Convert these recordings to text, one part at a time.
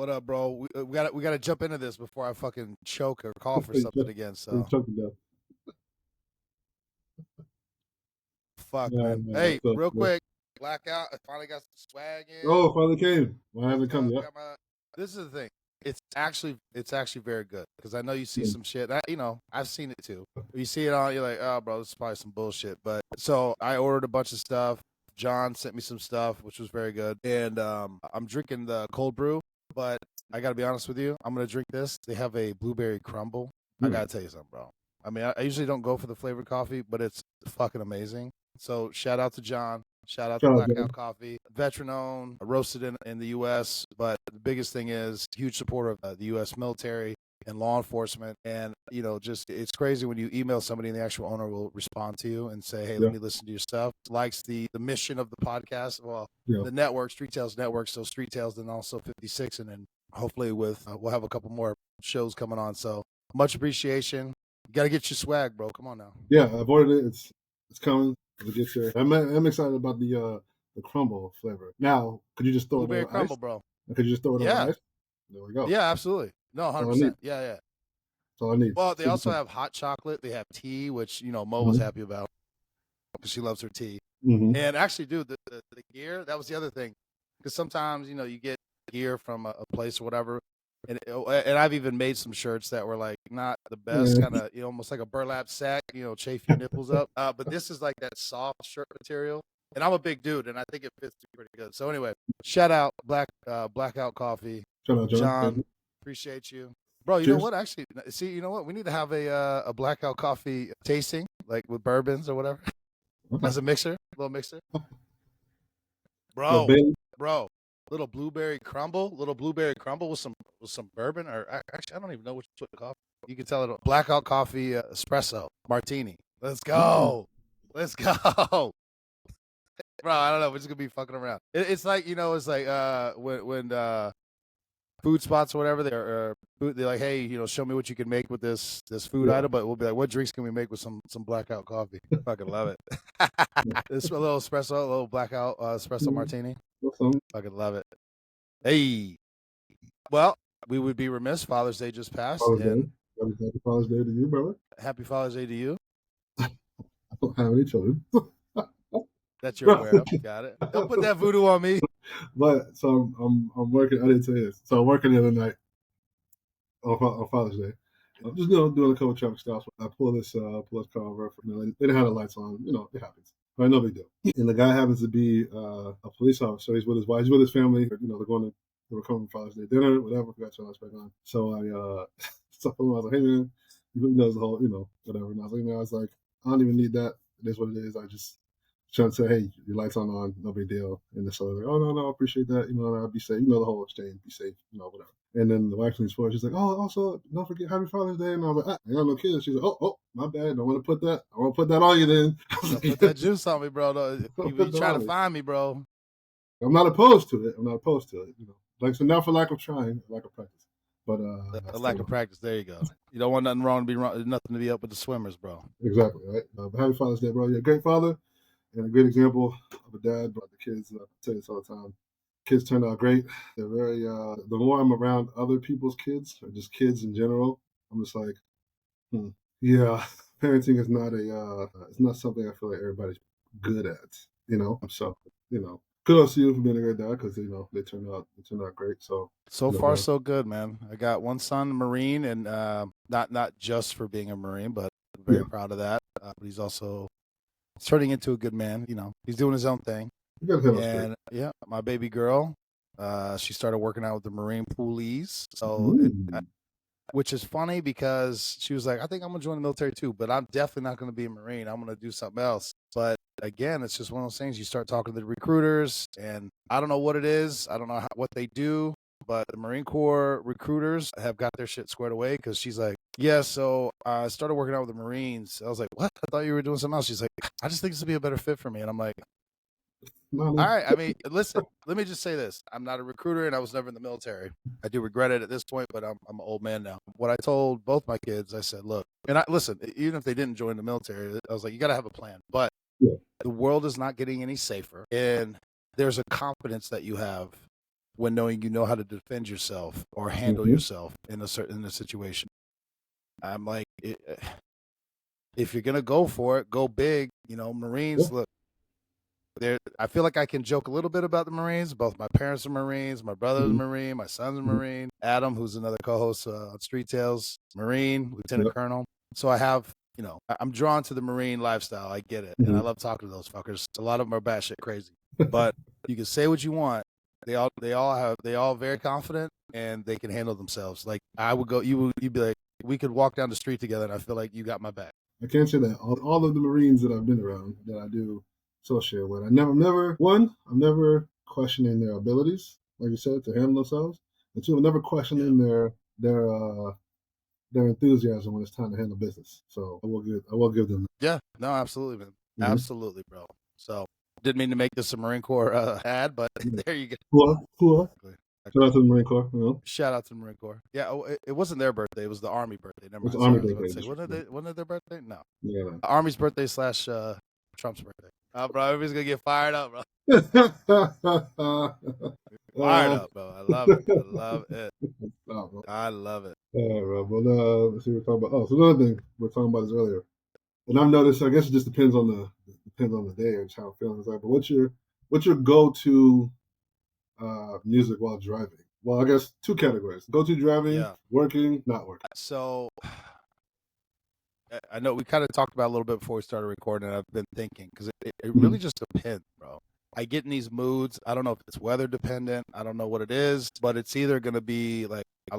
What up, bro? We gotta jump into this before I fucking choke or cough or something again. So fuck, Yeah, man. man. Hey, So, real quick, Blackout. I finally got some swag in. oh, finally came. Why hasn't come yet? This is the thing. It's actually very good because I know you see some shit. I've seen it too. You see it on, you're like, oh, bro, this is probably some bullshit. But so I ordered a bunch of stuff. John sent me some stuff, which was very good. And I'm drinking the cold brew, but I got to be honest with you. I'm going to drink this. They have a blueberry crumble. I got to tell you something, bro. I mean, I usually don't go for the flavored coffee, but it's fucking amazing. So shout out to John. Shout out to Blackout Coffee, veteran owned, roasted in the U.S. But the biggest thing is huge supporter of the U.S. military and law enforcement. And, just it's crazy when you email somebody and the actual owner will respond to you and say, hey, let me listen to your stuff. Likes the mission of the podcast. Well, the network, Street Tales Network. So Street Tales and also 56'N. And hopefully we'll have a couple more shows coming on. So much appreciation. You got to get your swag, bro. Come on now. Yeah, I've ordered it. It's coming. It gets there. I'm excited about the crumble flavor. Now, could you just throw blueberry it over crumble, ice? bro? Could you just throw it over ice? There we go. Yeah, absolutely. No, 100%. Yeah. That's all I need. Well, they also have hot chocolate. They have tea, which Mo was happy about because she loves her tea. And actually, dude, the gear, that was the other thing. Because sometimes you get gear from a place or whatever. And I've even made some shirts that were like not the best, kind of almost like a burlap sack, chafe your nipples up. But this is like that soft shirt material, and I'm a big dude, and I think it fits pretty good. So anyway, shout out Blackout Coffee, Shout out, John. Appreciate you, bro. You know what? Actually, see, you know what? We need to have a Blackout Coffee tasting, like with bourbons or whatever, as a little mixer, bro. Little blueberry crumble with some bourbon, or actually I don't even know what you put in coffee. You can tell it Blackout Coffee espresso martini. Let's go, bro. I don't know. We're just gonna be fucking around. It's like it's like when food spots or whatever they're like, hey, show me what you can make with this food item. But we'll be like, what drinks can we make with some Blackout Coffee? Fucking love it. It's a little espresso, a little Blackout espresso martini. Fucking love it. Hey, well, we would be remiss. Father's Day just passed. Happy Father's Day to you, brother. Happy Father's Day to you. I don't have any children. That you're aware of. Got it. Don't put that voodoo on me. But so I'm working. I didn't say this. So I'm working the other night on Father's Day. I'm just doing a couple traffic stops. I pull this car over. They didn't have the lights on. It happens. Right, no big deal. And the guy happens to be a police officer. He's with his wife. He's with his family. They're coming for Father's Day dinner, whatever. Forgot to turn back on. So I was like, hey man, he knows the whole, whatever. And I was like, I don't even need that. It is what it is. I just trying to say, hey, your lights on, no big deal. And so they're like, oh no, I appreciate that. I'll be safe. The whole exchange, be safe, whatever. And then the wife leans forward. She's like, oh, also don't forget Happy Father's Day. And I was like, I got no kids. She's like, oh, my bad. I want to put that. I want to put that on you then. Put that juice on me, bro. You trying to find me, bro. I'm not opposed to it. Like, so now for lack of trying, lack of practice. But a lack of practice. There you go. You don't want nothing wrong to be wrong. Nothing to be up with the swimmers, bro. Exactly, right? But Happy Father's Day, bro. You're a great father and a great example of a dad. But the kids, I tell you this all the time. Kids turned out great. They're very. The more I'm around other people's kids, or just kids in general, I'm just like, yeah. Parenting is not it's not something I feel like everybody's good at. So kudos to you for being a great dad because they turned out great. So far so good, man. I got one son, Marine, and not just for being a Marine, but I'm very proud of that. But he's also turning into a good man. He's doing his own thing. And my baby girl, she started working out with the Marine Poolies. So, which is funny because she was like, I think I'm gonna join the military too, but I'm definitely not gonna be a Marine. I'm gonna do something else. But again, it's just one of those things. You start talking to the recruiters, and I don't know what it is. I don't know what they do, but the Marine Corps recruiters have got their shit squared away because she's like, yeah, so I started working out with the Marines. I was like, what? I thought you were doing something else. She's like, I just think this would be a better fit for me. And I'm like, all right. I mean, listen, let me just say this. I'm not a recruiter and I was never in the military. I do regret it at this point, but I'm an old man now. What I told both my kids, I said, look, and listen, even if they didn't join the military, I was like, you got to have a plan. But the world is not getting any safer. And there's a confidence that you have when knowing you know how to defend yourself or handle yourself in a situation. I'm like, if you're gonna go for it, go big. You know, Marines. Look, I feel like I can joke a little bit about the Marines. Both my parents are Marines. My brother's a Marine. My son's a Marine. Adam, who's another co-host on Street Tales, Marine, Lieutenant Colonel. So I have, you know, I'm drawn to the Marine lifestyle. I get it, and I love talking to those fuckers. A lot of them are batshit crazy, but you can say what you want. They all very confident, and they can handle themselves. Like I would go, you'd be like, we could walk down the street together, and I feel like you got my back. I can't say that all of the Marines that I've been around that I do associate with, I'm never questioning their abilities, like you said, to handle themselves. And two, I'm never questioning their enthusiasm when it's time to handle business. So I will give them that. Yeah, no, absolutely, man. Absolutely, bro. So didn't mean to make this a Marine Corps ad, but there you go. Cool. Shout out to the Marine Corps. You know? Shout out to the Marine Corps. Yeah, it wasn't their birthday; it was the Army birthday. Never mind. It's Army birthday. Wasn't it their birthday? No. Yeah. Army's birthday / Trump's birthday. Oh, bro, everybody's gonna get fired up, bro. Fired up, bro. I love it. I love it. I love it. All right, well, let's see what we're talking about. Oh, so another thing we were talking about this earlier, and I've noticed. I guess it just depends on the day and how I'm feeling. It's like, but what's your go-to music while driving? Well, I guess two categories: go-to driving, working, not working. So I know we kind of talked about it a little bit before we started recording, and I've been thinking because it really just depends, bro. I get in these moods. I don't know if it's weather dependent. I don't know what it is, but it's either going to be like I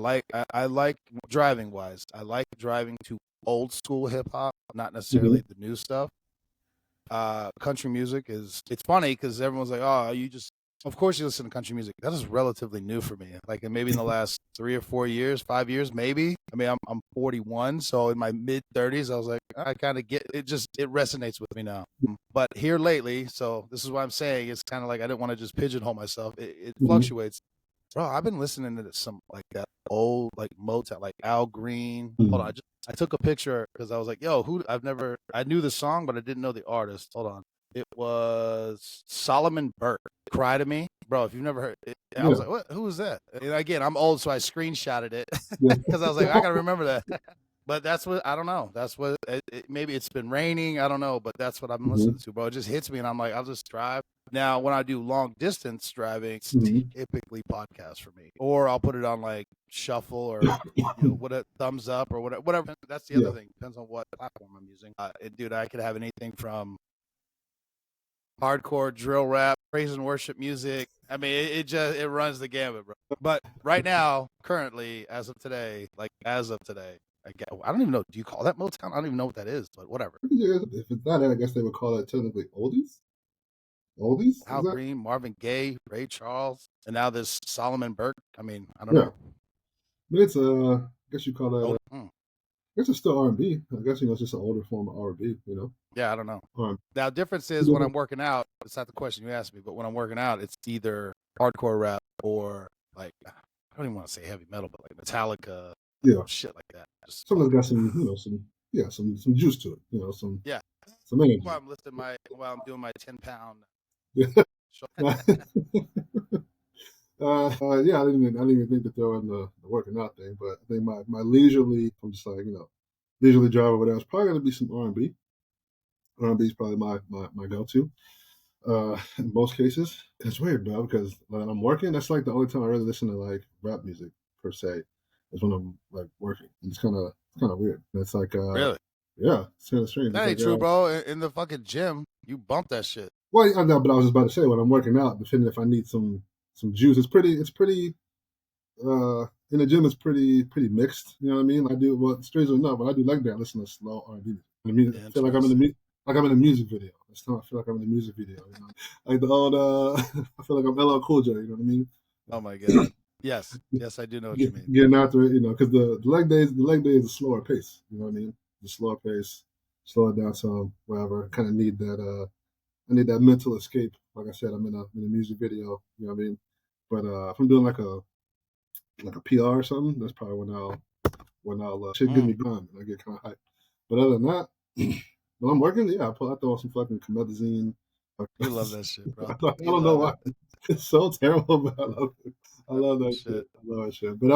like driving wise. I like driving to old school hip hop, not necessarily the new stuff. Country music it's funny because everyone's like, oh, of course you listen to country music. That is relatively new for me. Like maybe in the last 3 or 4 years, 5 years, maybe. I mean, I'm 41, so in my mid 30s, I was like, I kind of get it. It resonates with me now. But here lately, so this is what I'm saying. It's kind of like I didn't want to just pigeonhole myself. It fluctuates. Bro, I've been listening to some like that old like Motown, like Al Green. Hold on, I took a picture because I was like, yo, I knew the song, but I didn't know the artist. Hold on. It was Solomon Burke. Cry to Me. Bro, if you've never heard it, I was like, what? Who is that? And again, I'm old, so I screenshotted it because I was like, I got to remember that. But that's what, I don't know. That's what, maybe it's been raining. I don't know, but that's what I'm listening to, bro. It just hits me, and I'm like, I'll just drive. Now, when I do long distance driving, it's typically podcast for me. Or I'll put it on like shuffle or what a thumbs up or whatever. That's the other thing. Depends on what platform I'm using. Dude, I could have anything from hardcore drill rap, praise and worship music. I mean, it runs the gamut, bro. But right now, currently, as of today, I don't even know. Do you call that Motown? I don't even know what that is, but whatever. If it's not that, I guess they would call that technically oldies. Oldies? Al Green, Marvin Gaye, Ray Charles, and now this Solomon Burke. I mean, I don't know. But it's I guess you call that. I guess it's still R&B. I guess it's just an older form of R&B. Yeah, I don't know. Now, difference is when I'm working out. It's not the question you asked me, but when I'm working out, it's either hardcore rap or like I don't even want to say heavy metal, but like Metallica, shit like that. Something's got some, some juice to it. Some energy. While I'm doing my 10-pound. I didn't even think to throw in the working out thing, but I think my leisurely, I'm just like, leisurely drive over there. It's probably going to be some R&B. R&B is probably my go-to in most cases. And it's weird, bro, because when I'm working, that's like the only time I really listen to like rap music per se is when I'm like working. And it's kind of weird. It's like really, yeah, it's kind of strange. That ain't true, bro. In the fucking gym, you bump that shit. Well, I know, but I was just about to say when I'm working out, depending if I need some juice, it's pretty in the gym it's pretty mixed. You know what I mean? I do, well, strangely enough, when I do leg day, I listen to slow R&B. I mean, I feel like I'm in a music video. This time I feel like I'm in a music video. Like the old I feel like I'm LL Cool J. You know what I mean? Oh my god. Yes, I do know what you mean. Getting after it, because the leg day is a slower pace. You know what I mean? The slower pace, slow it down some, whatever. Kind of need that. I need that mental escape. Like I said, I'm in a music video. You know what I mean? But if I'm doing like a PR or something, that's probably when I'll shit get me going and I get kind of hyped. But other than that, when I'm working, I throw on some fucking Comethazine. You love that shit, bro. I don't know why. It's so terrible, but I love it. I love that shit. Shit. I love that shit. But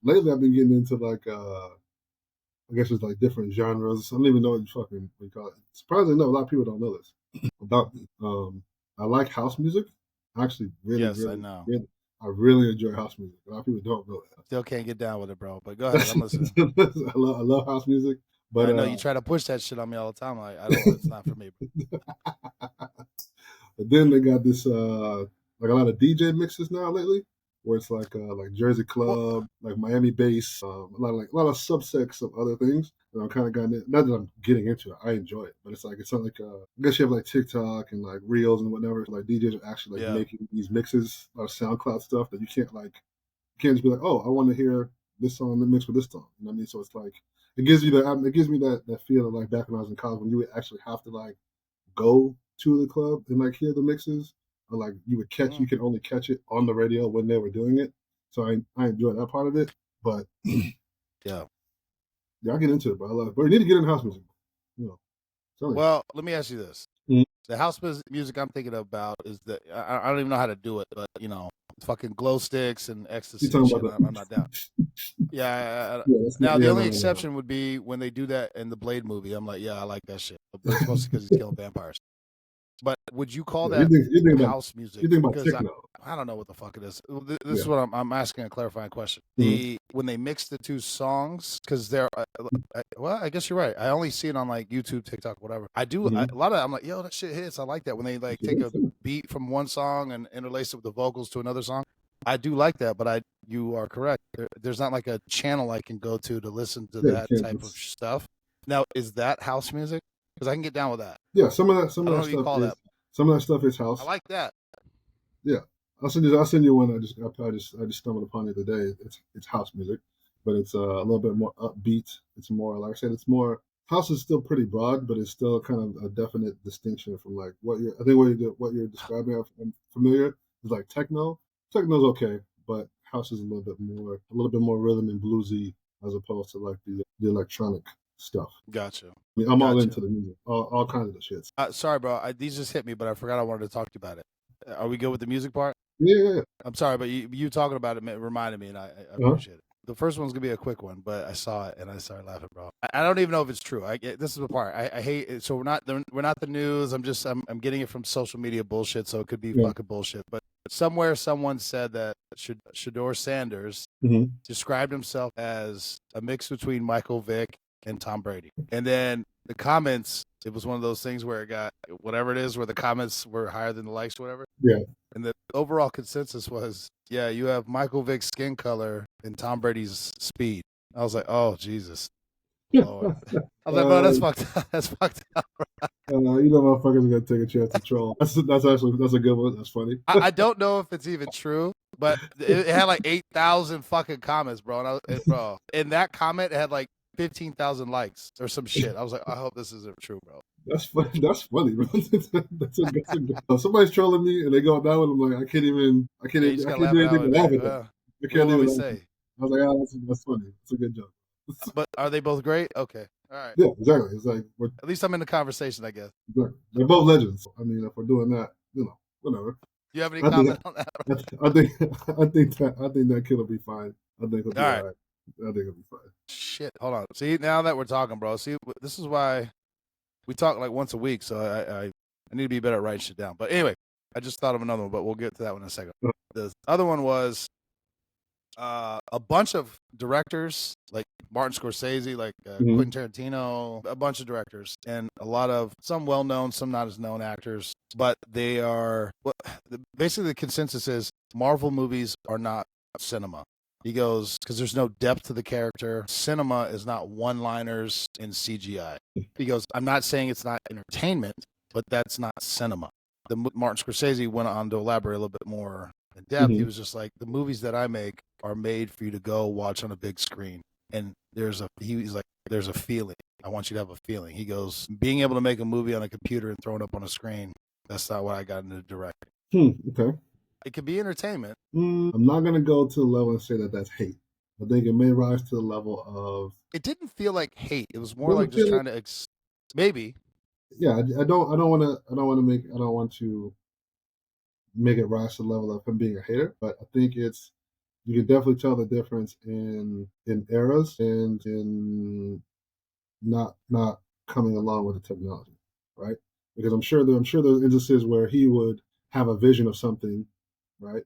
lately I've been getting into like I guess it's like different genres. I don't even know what you fucking what you call it. Surprisingly enough, a lot of people don't know this about me. I like house music. I actually Yes, I know. I really enjoy house music. A lot of people don't know Still can't get down with it, bro. But go ahead. that. I'm listening. I love house music, but I know you try to push that shit on me all the time. Like, I don't. It's not for me. but then they got this like a lot of DJ mixes now lately, where it's like Jersey Well, Club, like Miami bass, a lot of subsects of other things. And I'm kind of gotten it. Not that I'm getting into it, I enjoy it, but it's not like I guess you have like TikTok and like Reels and whatever. Like DJs are actually like yeah. making these mixes of SoundCloud stuff that you can't just be like, oh, I want to hear this song mixed with this song. You know what I mean? So it's like it gives me that feel of like back when I was in college when you would actually have to like go to the club and like hear the mixes, or like you can only catch it on the radio when they were doing it. So I enjoy that part of it. But Yeah. I get into it, but I love it. But you need to get in house music. You know. Well, let me ask you this: Mhm. the house music I'm thinking about is that I don't even know how to do it, but fucking glow sticks and You ecstasy and talking shit. about the I'm not down. Yeah. yeah, that's not, Now the yeah, only no, no. exception would be when they do that in the Blade movie. I'm like, yeah, I like that shit, but it's mostly because he's killing vampires. But would you call Yeah, that house you music? think about Because techno. I don't know what the fuck it is. This Yeah. is what I'm asking a clarifying question. Mhm. When they mix the two songs, because they're well, I guess you're right. I only see it on like YouTube, TikTok, whatever. A Mhm. lot of I'm like, yo, that shit hits. I like that when they like take a Yeah. beat from one song and interlace it with the vocals to another song. I do like that, but you are correct. There's not like a channel I can go to listen to Yeah, you that can't. type of stuff. Now, is that house music? Because I can get down with that. Yeah, I don't know what you call that. some of that stuff is I house. like that. Yeah, I'll send you one. I just stumbled upon it today. It's house music, but it's a little bit more upbeat. It's more like I said. It's more house is still pretty broad, but it's still kind of a definite distinction from like what you're describing. I'm familiar is like techno. Techno's okay, but house is a little bit more rhythm and bluesy as opposed to like the electronic stuff. Gotcha. I mean, I'm all Gotcha. into the music, all kinds of the shits. Sorry, bro. These just hit me, but I forgot I wanted to talk to you about it. Are we good with the music part? Yeah, I'm sorry, but you talking about it reminded me, and I uh-huh. appreciate it. The first one's gonna be a quick one, but I saw it and I started laughing, bro. I don't even know if it's true. This is the part I hate. It. So we're not the news. I'm getting it from social media bullshit, so it could be Yeah. fucking bullshit. But somewhere someone said that Shador Sanders Mm-hmm. described himself as a mix between Michael Vick and Tom Brady, and then the comments. It was one of those things where it got whatever it is, where the comments were higher than the likes, or whatever. Yeah. And the overall consensus was, yeah, you have Michael Vick's skin color and Tom Brady's speed. I was like, oh Jesus, Lord. I was like, bro, that's fucked up. That's fucked up. You know, motherfuckers are gonna take a chance to troll. That's a good one. That's funny. I don't know if it's even true, but it had like 8,000 fucking comments, bro. Bro, and that comment had like 15,000 likes or some shit. I was like, I hope this isn't true, bro. That's funny. That's funny, bro. That's a good. Somebody's trolling me and they go down with them like Yeah, you just I gotta can't laugh do it out anything and but be laugh like, at them. I what can't will even we laugh at them. say? I was like, that's funny. It's a good joke. But are they both great? Okay. All right. Yeah, exactly. It's like At least I'm in the conversation, I guess. they're both legends. I mean, if we're doing that, whatever. Do you have any I think comment on that? I think I think that kid will be fine. I think he'll be All all right. right. I think he'll be fine. Shit. Hold on. See, now that we're talking, bro. See, this is why we talk like once a week. So I need to be better at writing shit down. But anyway, I just thought of another one, but we'll get to that one in a second. The other one was a bunch of directors like Martin Scorsese, like Mhm. Quentin Tarantino, a bunch of directors, and a lot of some well known, some not as known actors. But they are basically the consensus is Marvel movies are not cinema. He goes, because there's no depth to the character. Cinema is not one liners in CGI. He goes, I'm not saying it's not entertainment, but that's not cinema. Martin Scorsese went on to elaborate a little bit more in depth. He Mhm. was just like, the movies that I make are made for you to go watch on a big screen. And he's like, there's a feeling. I want you to have a feeling. He goes, being able to make a movie on a computer and throw it up on a screen, that's not what I got into directing. Okay. It could be entertainment. I'm not gonna go to the level and say that that's hate. I think it may rise to the level of. It didn't feel like hate. It was It more like doesn't just feel like. trying to maybe. Yeah, I don't want to. I don't want to make. I don't want to make it rise to the level of him being a hater, but I think you can definitely tell the difference in eras and in not coming along with the technology, right? Because I'm sure there's instances where he would have a vision of something, right?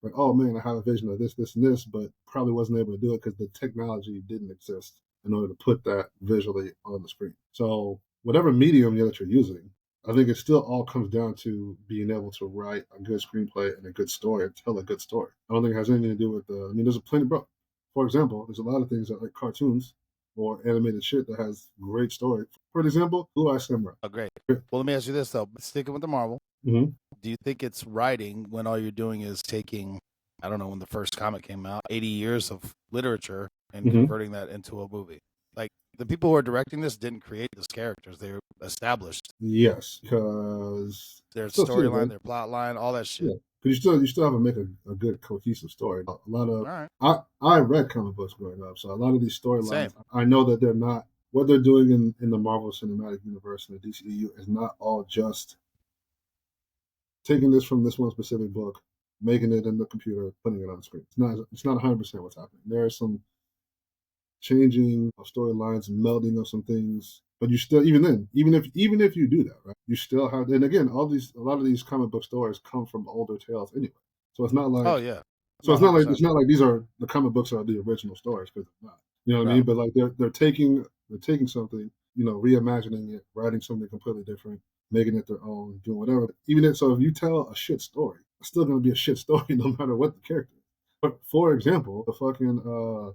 Like, oh man, I have a vision of this, this, and this, but probably wasn't able to do it because the technology didn't exist in order to put that visually on the screen. So whatever medium that you're using, I think it still all comes down to being able to write a good screenplay and a good story and tell a good story. I don't think it has anything to do with I mean, there's a plenty, bro. For example, there's a lot of things that like cartoons or animated shit that has great story. For example, Blue Eye Samurai. Oh, great. Well, let me ask you this though. Sticking with the Marvel, Mm-hmm. do you think it's writing when all you're doing is taking, I don't know when the first comic came out, 80 years of literature and Mm-hmm. converting that into a movie? Like the people who are directing this didn't create these characters; they were established Yes, because their still see it, storyline, right? their plot line, all that shit. Yeah, because you still have to make a good cohesive story. A lot All of right, I read comic books growing up, so a lot of these same. storylines I know that they're not what they're doing in the Marvel Cinematic Universe and the DCEU is not all just taking this from this one specific book, making it in the computer, putting it on screen. It's not 100% what's happening. There are some changing of storylines and melding of some things. But you still, even then, even if you do that, right, you still have. And again, a lot of these comic book stories come from older tales anyway. So it's not Oh like, yeah, no, 100%. it's not like these are the comic books are the original stories because they're not. You know what I No, mean? But like they're taking something, reimagining it, writing something completely different, making it their own, doing whatever. So if you tell a shit story, it's still going to be a shit story no matter what the character is. But for example, the fucking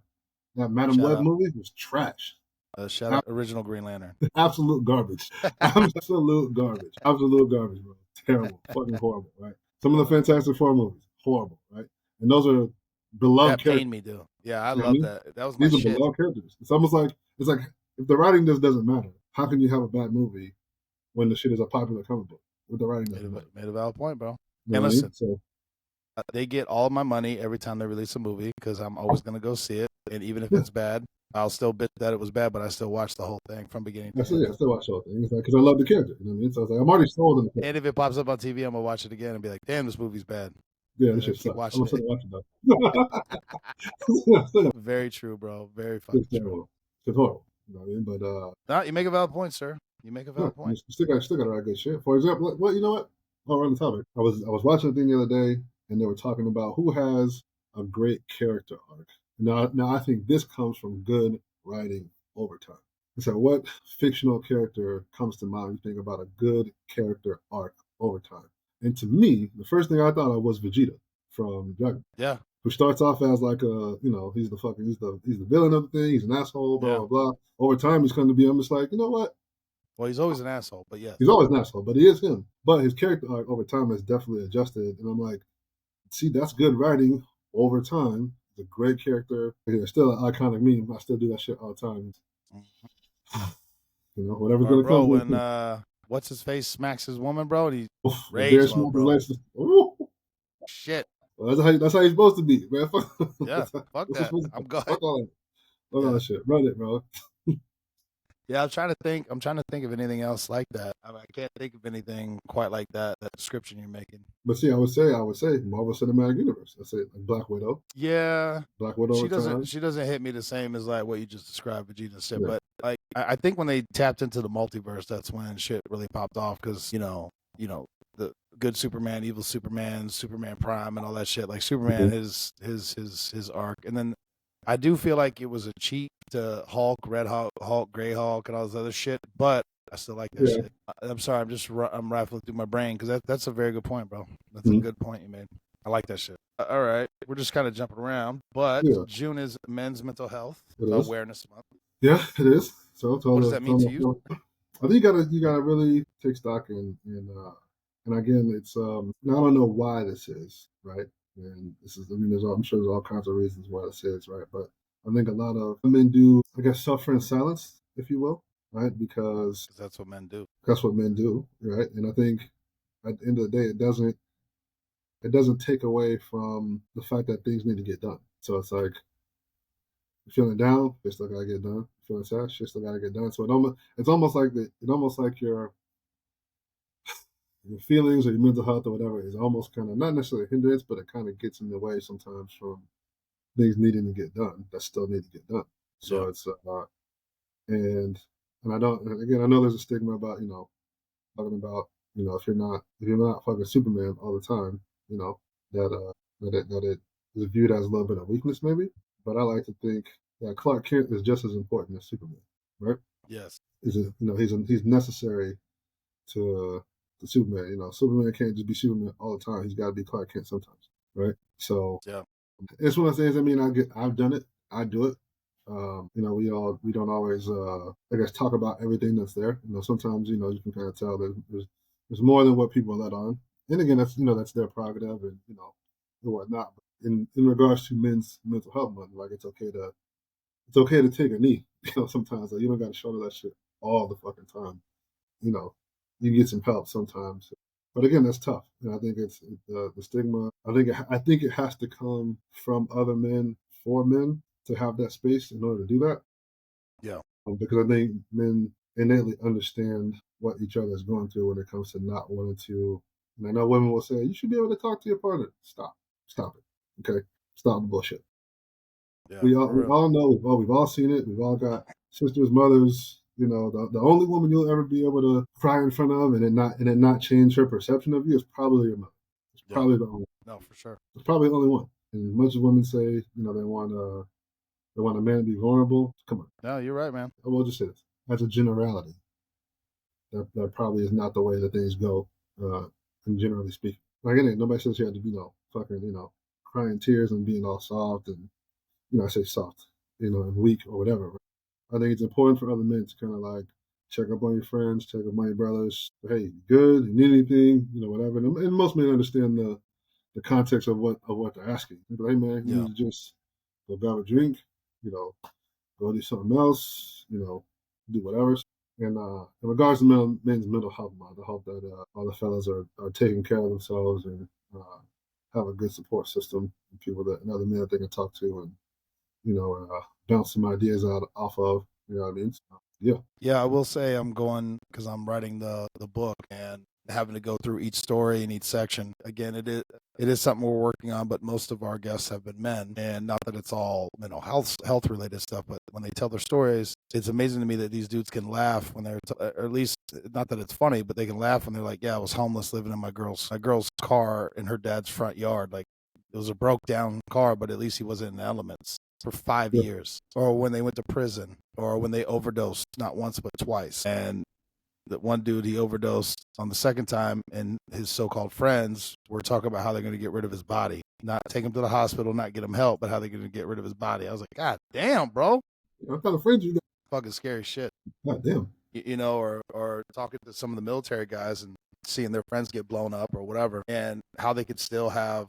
that Madam shout Web out, movie was trash. shout out, original Green Lantern. Absolute garbage. Absolute garbage. Absolute garbage, bro. Terrible. Fucking horrible, right? Some of the Fantastic Four movies, horrible, right? And those are beloved That characters. pained me, dude. Yeah, I You know what I love mean? that. That was my These are shit. beloved characters. It's almost like if the writing just doesn't matter, how can you have a bad movie when the shit is a popular comic book? If the writing doesn't matter. Made a valid point, bro. You know And what I mean? listen, So they get all of my money every time they release a movie because I'm always gonna go see it, and even if it's bad, I'll still bitch that it was bad, but I still watch the whole thing from beginning to end. I still watch the whole thing. It's like because I love the character. You know what I mean? So I was like, I'm already sold on the And character. if it pops up on TV, I'm gonna watch it again and be like, "Damn, this movie's bad," Yeah, and this then shit keep sucks. I'm watching gonna still it. watch it though. Still Very true, bro. Very It's fucking true. terrible. It's horrible. You know what I mean? But No, you make a valid point, sir. You make a no, valid you point. still got a lot of good shit. For example, you know what? Oh, we're on the topic. I was watching a thing the other day, and they were talking about who has a great character arc. Now I think this comes from good writing over time. So, what fictional character comes to mind when you think about a good character arc over time? And to me, the first thing I thought of was Vegeta from Dragon, Yeah, who starts off as like he's the villain of the thing. He's an asshole, blah yeah. blah blah. Over time, he's going to be almost like, you know what? Well, he's always an asshole, but yes. He's always an asshole, but he is him. But his character arc over time has definitely adjusted, and I'm like, see, that's good writing over time. He's a great character. He's still an iconic meme. I still do that shit all the time. Whatever's Or gonna come, bro, is gonna when come. what's his face smacks his woman, bro, and he Oof, when rage Bear mode, smacked his bro. legs, ooh, Shit. well, that's how you're supposed to be, man. Fuck, Yeah, that's how fuck you're that. supposed to I'm be. good. Fuck all Yeah. that shit. Run it, bro. Yeah, I'm trying to think. I'm trying to think of anything else like that. I can't think of anything quite like that. That description you're making. But see, I would say Marvel Cinematic Universe. I say like Black Widow. Yeah, Black Widow over time. she doesn't hit me the same as like what you just described, Vegeta shit. Yeah. But like I think when they tapped into the multiverse, that's when shit really popped off because the good Superman, evil Superman, Superman Prime, and all that shit. Like Superman, Mhm. his arc, and then I do feel like it was a cheat to Hulk, Red Hulk, Gray Hulk, and all this other shit. But I still like that Yeah. shit. I'm sorry, I'm rifling through my brain because that's a very good point, bro. That's a Mhm. good point you made. I like that shit. All right, we're just kind of jumping around, but Yeah. June is Men's Mental Health It is. Awareness Month. Yeah, it is. So What does that to mean all to you? I think you gotta really take stock and again it's now I don't know why this is, right? And this is I'm sure there's all kinds of reasons why this is, right? But I think a lot of men do, I guess, suffer in silence, if you will, right? Because Because that's what men do. that's what men do, right? And I think at the end of the day it doesn't take away from the fact that things need to get done. So it's like feeling down, shit still gotta get done. Feeling sad, shit still gotta get done. So it's almost like it almost like you're your feelings or your mental health or whatever is almost kind of not necessarily a hindrance, but it kind of gets in the way sometimes from things needing to get done that still need to get done. So Yeah. it's and and I don't again I know there's a stigma about talking about if you're not fucking Superman all the time, that it is viewed as a little bit of weakness maybe. But I like to think that Clark Kent is just as important as Superman, right? Yes. Is it he's necessary to Superman. Superman can't just be Superman all the time. He's got to be Clark Kent sometimes, right? So Yeah. it's one of those things. I mean, I've done it. I do it. We don't always I guess talk about everything that's there. Sometimes you can kind of tell there's more than what people let on. And again, that's their prerogative and whatnot. But in regards to men's mental health month, like it's okay to take a knee. Sometimes like, you don't got to shoulder that shit all the fucking time. You know, you can get some help sometimes. But again, that's tough. And I think it's the stigma. I think it has to come from other men for men to have that space in order to do that. Yeah. Because I think men innately understand what each other is going through when it comes to not wanting to. And I know women will say, you should be able to talk to your partner. Stop it. Okay. Stop the bullshit. Yeah. We all know, we've all seen it. We've all got sisters, mothers. The only woman you'll ever be able to cry in front of and it not change her perception of you is probably your mother. It's Yeah. probably the only. No, for sure. It's probably the only one. And as much as women say, they want a man to be vulnerable. Come on. No, you're right, man. I will just say this. As a generality, that probably is not the way that things go, and generally speaking. Like, it ain't nobody says you have to be fucking, crying tears and being all soft and, I say soft, and weak or whatever. I think it's important for other men to kind of like check up on your friends, check up on your brothers. Hey, you good? You need anything? Whatever. And most men understand the context of what they're asking. They're like, hey man, you Yeah. need to just go grab a drink, go do something else, do whatever. And in regards to men's mental health month, I hope that all the fellas are taking care of themselves and have a good support system and people and other men that they can talk to and bounce some ideas out off of. You know what I mean? So, yeah. Yeah, I will say I'm going because I'm writing the book and having to go through each story and each section. Again, it is something we're working on, but most of our guests have been men, and not that it's all health related stuff, but when they tell their stories, it's amazing to me that these dudes can laugh when or at least not that it's funny, but they can laugh when they're like, "Yeah, I was homeless living in my girl's car in her dad's front yard. Like it was a broke down car, but at least he wasn't in the elements." For 5 years, or when they went to prison, or when they overdosed, not once but twice. And that one dude, he overdosed on the second time, and his so-called friends were talking about how they're going to get rid of his body, not take him to the hospital, not get him help, but how they're going to get rid of his body. I was like, God damn, bro, What kind of friends you got? fucking scary shit. God damn. Or talking to some of the military guys and seeing their friends get blown up or whatever, and how they could still have,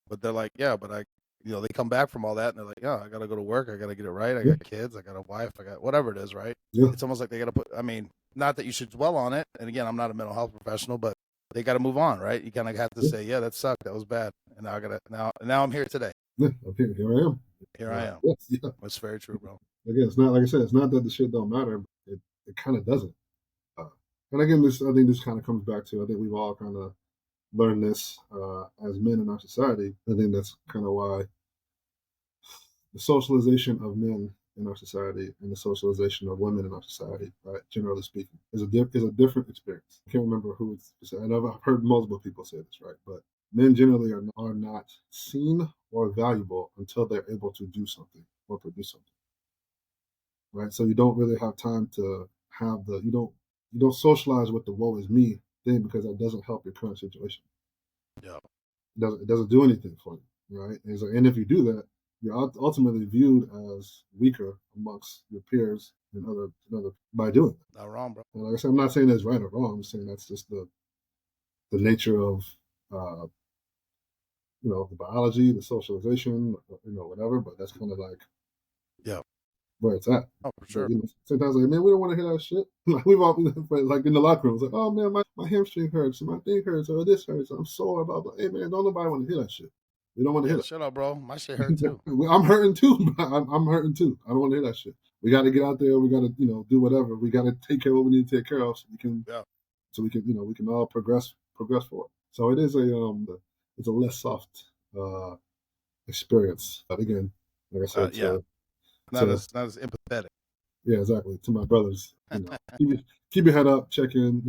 but they're like, yeah, but they come back from all that and they're like, yeah, I got to go to work. I got to get it right. I got kids. I got a wife. I got whatever it is, right? Yeah. It's almost like they got to not that you should dwell on it. And again, I'm not a mental health professional, but they got to move on, right? You kind of have to say, yeah, that sucked. That was bad. And now I'm here today. Yeah. Here I am. Here I am. Yeah. That's very true, bro. Again, it's not like I said. It's not that the shit don't matter. It kind of doesn't. And again, I think this kind of comes back to I think we've all kind of learned this as men in our society. I think that's kind of why the socialization of men in our society and the socialization of women in our society, right, generally speaking, is a different experience. I can't remember who said. I've heard multiple people say this, right? But men generally are not seen or valuable until they're able to do something or produce something, right? So you don't really have time to have you don't socialize with the woe is me thing because that doesn't help your current situation. Yeah. It doesn't do anything for you, right? And if you do that, you're ultimately viewed as weaker amongst your peers and other by doing that. Not wrong, bro. And like I said, I'm not saying that's right or wrong. I'm saying that's just the nature of uh, the biology, the socialization, whatever. But that's kind of like where it's at. Oh, for sure. But, sometimes like, man, we don't want to hear that shit. Like we've all like in the locker room, it's like, oh man, my hamstring hurts, my thing hurts, or this hurts, I'm sore, blah blah. Hey man, don't nobody want to hear that shit. We don't want to hear that. Shut up, bro. My shit hurt too. I'm hurting too. I'm hurting too. I don't want to hear that shit. We got to get out there. We got to do whatever. We got to take care of what we need to take care of so we can so we can all progress forward. So it is it's a less soft experience. But again, like I said, not as empathetic. Yeah, exactly. To my brothers, keep your head up, check in,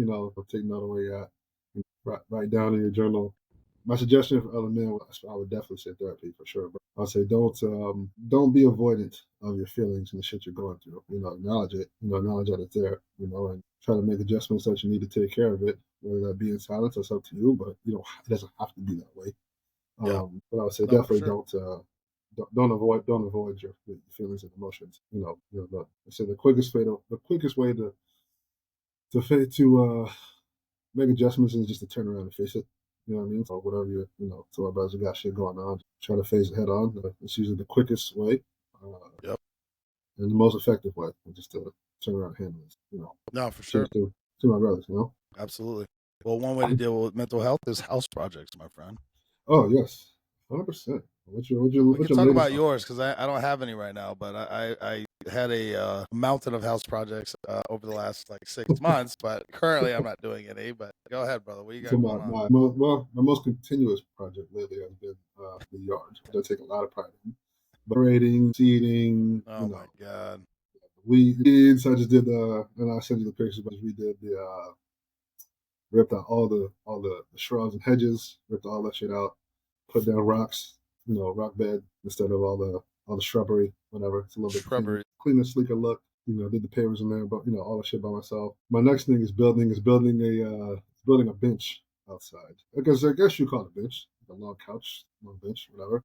take note of where you're at, write down in your journal. My suggestion for other men, I would definitely say therapy for sure. But I'll say don't be avoidant of your feelings and the shit you're going through. Acknowledge it. Acknowledge that it's there. And try to make adjustments that you need to take care of it. Whether that be in silence, that's up to you. But it doesn't have to be that way. But I would say definitely don't avoid your feelings and emotions. I say the quickest way to make adjustments is just to turn around and face it. You know what I mean? So whatever so our brothers got shit going on, try to face it head on. It's usually the quickest way, and the most effective way, just to turn around and handle it. No, for sure. To my brothers, Absolutely. Well, one way to deal with mental health is house projects, my friend. Oh yes, 100%. We can talk about yours because I don't have any right now, but I had a mountain of house projects over the last 6 months, but currently I'm not doing any. But go ahead, brother. What you got going on? My most continuous project lately has been the yard, which I take a lot of pride in. Braiding, seeding. Oh my god. Weeds. I just did and I'll send you the pictures. But we did ripped out all the shrubs and hedges, ripped all that shit out, put down rocks. Rock bed instead of all the shrubbery, whatever. It's a little bit cleaner, sleeker look. Did the pavers in there, but all the shit by myself. My next thing is building a bench outside. I guess you call it a bench, a long couch, long bench, whatever.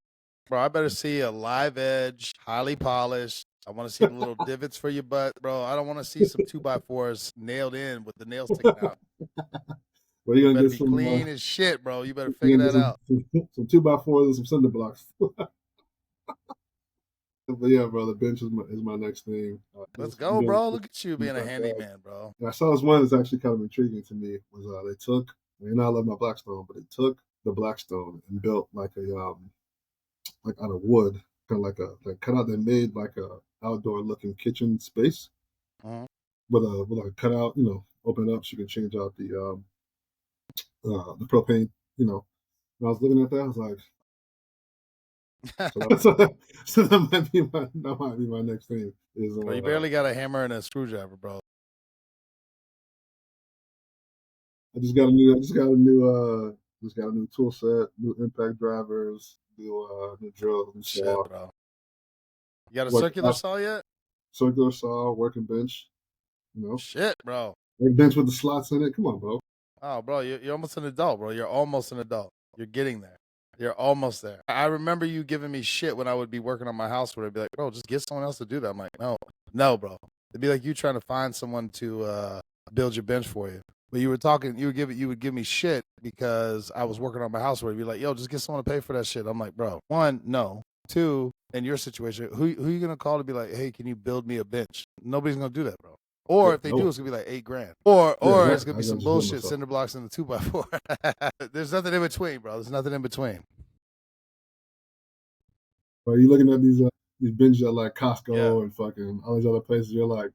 Bro, I better see a live edge, highly polished. I want to see the little divots for your butt, bro. I don't want to see some 2x4s nailed in with the nails sticking out. Well, you're gonna get clean as shit, bro. You better figure that out. Some 2x4s and some cinder blocks. But yeah, bro, the bench is my next thing. Let's go, bro. Look at you being a handyman, bro. And I saw this one that's actually kind of intriguing to me. Was they took, I love my Blackstone, but they took the Blackstone and built like out of wood, kind of cut out. They made like a outdoor looking kitchen space with a cutout. Open it up so you can change out the propane. And I was looking at that, I was like. So that might be my next thing. Is bro, you barely got a hammer and a screwdriver, bro. I just got a new tool set, new impact drivers, new drills and shit, bro. You got a circular saw yet? Circular saw, working bench. Shit, bro. Working bench with the slots in it. Come on, bro. Oh, bro, you're almost an adult, bro. You're almost an adult. You're getting there. You're almost there. I remember you giving me shit when I would be working on my house where I'd be like, bro, just get someone else to do that. I'm like, no, bro. It'd be like you trying to find someone to build your bench for you. But you would give me shit because I was working on my house where you'd be like, yo, just get someone to pay for that shit. I'm like, bro, one, no. Two, in your situation, who are you going to call to be like, hey, can you build me a bench? Nobody's going to do that, bro. Or if they do, it's going to be like $8,000. Or it's going to be some bullshit cinder blocks in the 2x4. There's nothing in between, bro. There's nothing in between. But you're looking at these benches at like Costco and fucking all these other places. You're like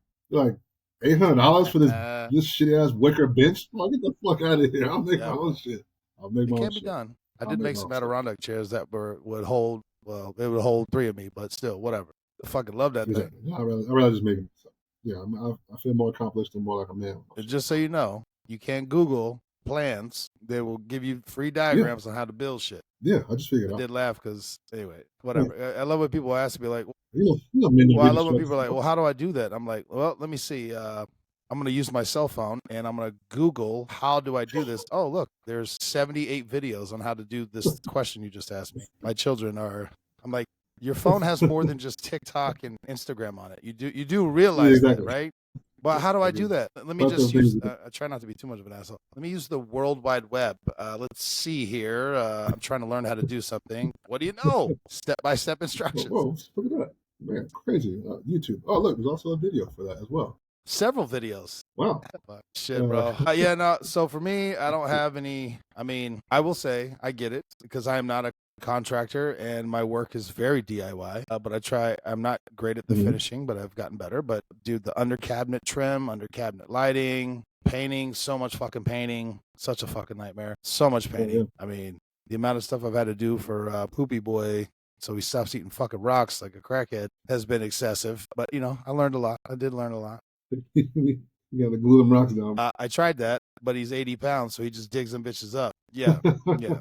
$800 for this shitty ass wicker bench. Like, get the fuck out of here! I'll make my own shit. It can't be done. I did make some Adirondack chairs that would hold. Well, it would hold 3 of me, but still, whatever. I fucking love that thing. Yeah, I'd rather just make it myself. Yeah, I feel more accomplished and more like a man. And just so you know, you can't Google plans. They will give you free diagrams on how to build shit. Yeah, I just figured I out. did laugh because, anyway, whatever. Yeah. I love when people ask me, like, I love when people are like, well, how do I do that? I'm like, well, let me see. I'm going to use my cell phone, and I'm going to Google, how do I do this? Oh, look, there's 78 videos on how to do this question you just asked me. My children I'm like, your phone has more than just TikTok and Instagram on it. You do realize that, right? But how do I do that? Let me just use, I try not to be too much of an asshole. Let me use the World Wide Web. Let's see here. I'm trying to learn how to do something. What do you know? Step-by-step instructions. Whoa, look at that. Man, crazy. YouTube. Oh, look, there's also a video for that as well. Several videos. Wow. Shit, bro. No. So for me, I don't have any. I mean, I will say I get it because I am not a contractor, and my work is very DIY. But I try. I'm not great at the finishing, but I've gotten better. But dude, the under cabinet trim, under cabinet lighting, painting, so much fucking painting, such a fucking nightmare. So much painting. Yeah. I mean, the amount of stuff I've had to do for Poopy Boy, so he stops eating fucking rocks like a crackhead, has been excessive. But you know, I learned a lot. I did learn a lot. You gotta glue them rocks down. I tried that, but he's 80 pounds, so he just digs them bitches up. Yeah, yeah.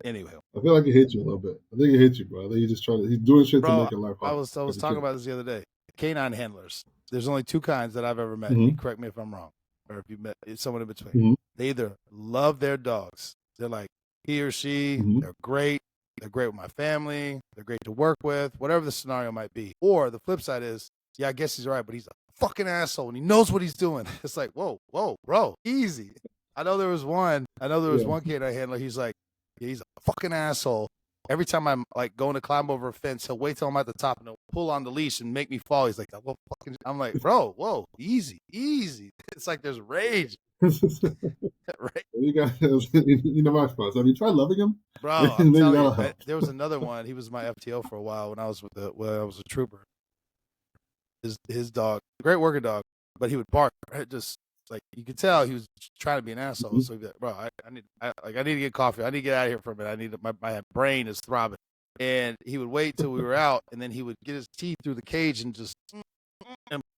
Anyway, I feel like it hit you a little bit. I think it hit you, bro. I think he's doing shit to bro, make your life hard. I was talking about this the other day. Canine handlers. There's only two kinds that I've ever met. You correct me if I'm wrong, or if you met someone in between. They either love their dogs. They're like he or she. They're great. They're great with my family. They're great to work with. Whatever the scenario might be. Or the flip side is, yeah, I guess he's all right, but he's a fucking asshole and he knows what he's doing. It's like, whoa, bro, easy. I know there was one canine handler. He's like, yeah, he's a fucking asshole. Every time I'm like going to climb over a fence, he'll wait till I'm at the top and he'll pull on the leash and make me fall. He's like, well, fucking. I'm like, bro, whoa, easy. It's like there's rage. Right? You got, you know my response. Have you tried loving him, bro? I'm telling you, there was another one. He was my FTO for a while when I was a trooper. His dog, great working dog, but he would bark. Right? Just like you could tell, he was trying to be an asshole. So he'd be like, "Bro, I need to get coffee. I need to get out of here for a minute. I need my brain is throbbing." And he would wait till we were out, and then he would get his teeth through the cage and just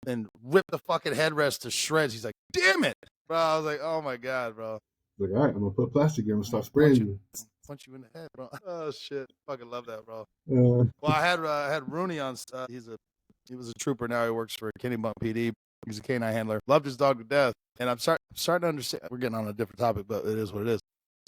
and rip the fucking headrest to shreds. He's like, "Damn it, bro!" I was like, "Oh my god, bro." Like, all right, I'm gonna put plastic in and start spraying you. Punch you in the head, bro. Oh shit, fucking love that, bro. Well, I had Rooney on. He was a trooper. Now he works for Kenny Bump PD. He's a canine handler. Loved his dog to death. And I'm starting to understand. We're getting on a different topic, but it is what it is.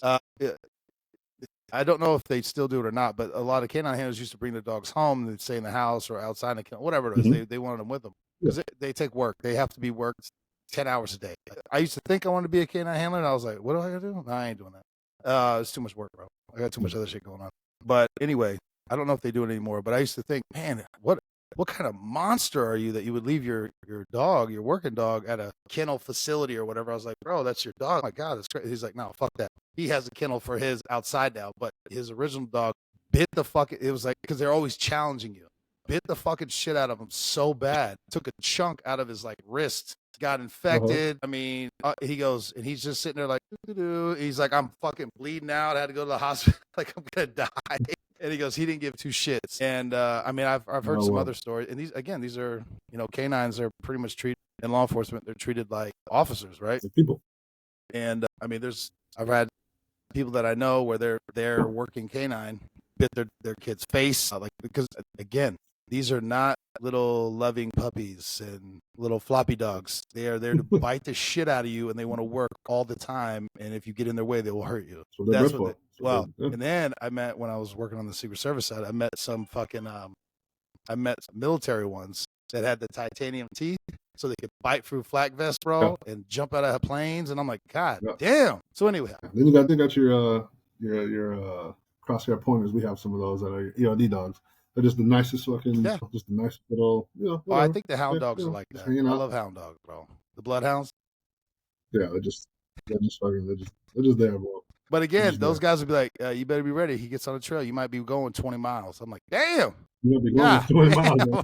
I don't know if they still do it or not, but a lot of canine handlers used to bring their dogs home. They'd stay in the house or outside the kennel, whatever it is. They wanted them with them because they take work. They have to be worked 10 hours a day. I used to think I wanted to be a canine handler, and I was like, what do I got to do? No, I ain't doing that. It's too much work, bro. I got too much other shit going on. But anyway, I don't know if they do it anymore, but I used to think, man, what kind of monster are you that you would leave your dog, your working dog, at a kennel facility or whatever? I was like, bro, that's your dog. Oh my God, that's great. He's like, no, fuck that. He has a kennel for his outside now, but his original dog bit the fucking, it was like, because they're always challenging you, bit the fucking shit out of him so bad, took a chunk out of his like wrist, got infected. I mean, he goes, and he's just sitting there like, doo-doo-doo. He's like, I'm fucking bleeding out. I had to go to the hospital. Like, I'm going to die. And he goes, he didn't give two shits. And I mean, I've heard some other stories. And these are, you know, canines are pretty much treated in law enforcement. They're treated like officers, right? Like people. And I mean, I've had people that I know where they're working canine bit their kid's face, like, because again, these are not little loving puppies and little floppy dogs. They are there to bite the shit out of you, and they want to work all the time. And if you get in their way, they will hurt you. So that's what. And then I met, when I was working on the Secret Service side, I met some fucking military ones that had the titanium teeth, so they could bite through flak vests, bro, and jump out of planes. And I'm like, God damn. So anyway, then you got your crosshair pointers. We have some of those that are ELD dogs. They're just the nicest fucking, just the nicest little, you know. I think the hound dogs are like that. I love hound dogs, bro. The bloodhounds. Yeah, they're just there, bro. But again, those guys would be like, you better be ready. He gets on the trail. You might be going 20 miles. I'm like, damn. You might be going 20 miles.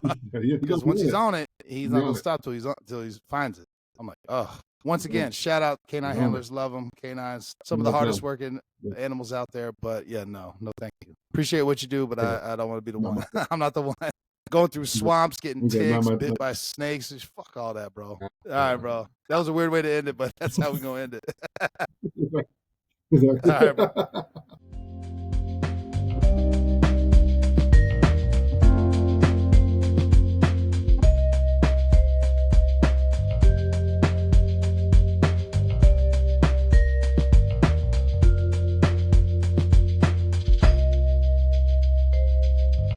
Because once he's on it, he's not going to stop till he finds it. I'm like, oh. Once again, shout out canine handlers. Love them. Canines, some of the hardest working animals out there. But yeah, no, thank you. Appreciate what you do, but I don't want to be the one. I'm not the one going through swamps, getting ticks, bit by snakes. Just fuck all that, bro. All right, bro. That was a weird way to end it, but that's how we're going to end it. Exactly. All right, bro.